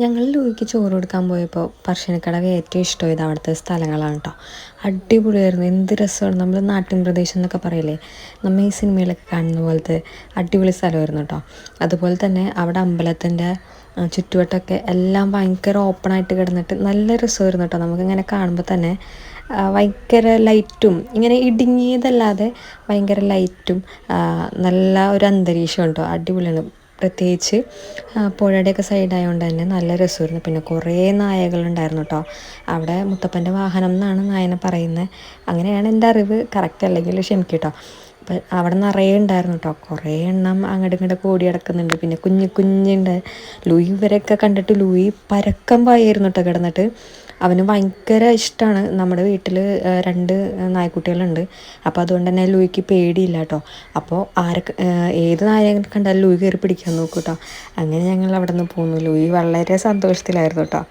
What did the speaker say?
ഞങ്ങൾ ലൂയിക്ക് ചോറ് കൊടുക്കാൻ പോയപ്പോൾ പറശ്ശിനിക്കടവ് ഏറ്റവും ഇഷ്ടമായത് അവിടുത്തെ സ്ഥലങ്ങളാണ് കേട്ടോ. അടിപൊളിയായിരുന്നു, എന്ത് രസമാണ്. നമ്മൾ നാട്ടിൻ പ്രദേശം എന്നൊക്കെ പറയില്ലേ, നമ്മൾ ഈ സിനിമയിലൊക്കെ കാണുന്ന പോലത്തെ അടിപൊളി സ്ഥലമായിരുന്നു കേട്ടോ. അതുപോലെ തന്നെ അവിടെ അമ്പലത്തിൻ്റെ ചുറ്റുവട്ടമൊക്കെ എല്ലാം ഭയങ്കര ഓപ്പണായിട്ട് കിടന്നിട്ട് നല്ല രസമായിരുന്നു കേട്ടോ. നമുക്കിങ്ങനെ കാണുമ്പോൾ തന്നെ ഭയങ്കര ലൈറ്റും ഇങ്ങനെ ഇടുങ്ങിയതല്ലാതെ ഭയങ്കര ലൈറ്റും നല്ല ഒരു അന്തരീക്ഷം കേട്ടോ. അടിപൊളിയാണ്. പ്രത്യേകിച്ച് പുഴയുടെയൊക്കെ സൈഡായതുകൊണ്ട് തന്നെ നല്ല രസമായിരുന്നു. പിന്നെ കുറേ നായകളുണ്ടായിരുന്നു കേട്ടോ. അവിടെ മുത്തപ്പൻ്റെ വാഹനം എന്നാണ് നായനെ പറയുന്നത്. അങ്ങനെയാണ് എൻ്റെ അറിവ്, കറക്റ്റ് അല്ലെങ്കിൽ ക്ഷമിക്കും കേട്ടോ. അപ്പം അവിടെ നിറയെ ഉണ്ടായിരുന്നു കേട്ടോ. കുറേ എണ്ണം അങ്ങോട്ടും ഇങ്ങോട്ടൊക്കെ ഓടി കിടക്കുന്നുണ്ട്. പിന്നെ കുഞ്ഞുണ്ട്. ലൂയി ഇവരൊക്കെ കണ്ടിട്ട് ലൂയി പരക്കം പായായിരുന്നു കേട്ടോ കിടന്നിട്ട്. അവന് ഭയങ്കര ഇഷ്ടമാണ്. നമ്മുടെ വീട്ടിൽ 2 നായ്ക്കുട്ടികളുണ്ട്. അപ്പോൾ അതുകൊണ്ട് തന്നെ ലൂയിക്ക് പേടിയില്ല കേട്ടോ. അപ്പോൾ ആരൊക്കെ ഏത് നായയെ കണ്ടാലും ലൂയി കയറി പിടിക്കാൻ നോക്കും കേട്ടോ. അങ്ങനെ ഞങ്ങൾ അവിടെ നിന്ന് പോന്നു. ലൂയി വളരെ സന്തോഷത്തിലായിരുന്നു കേട്ടോ.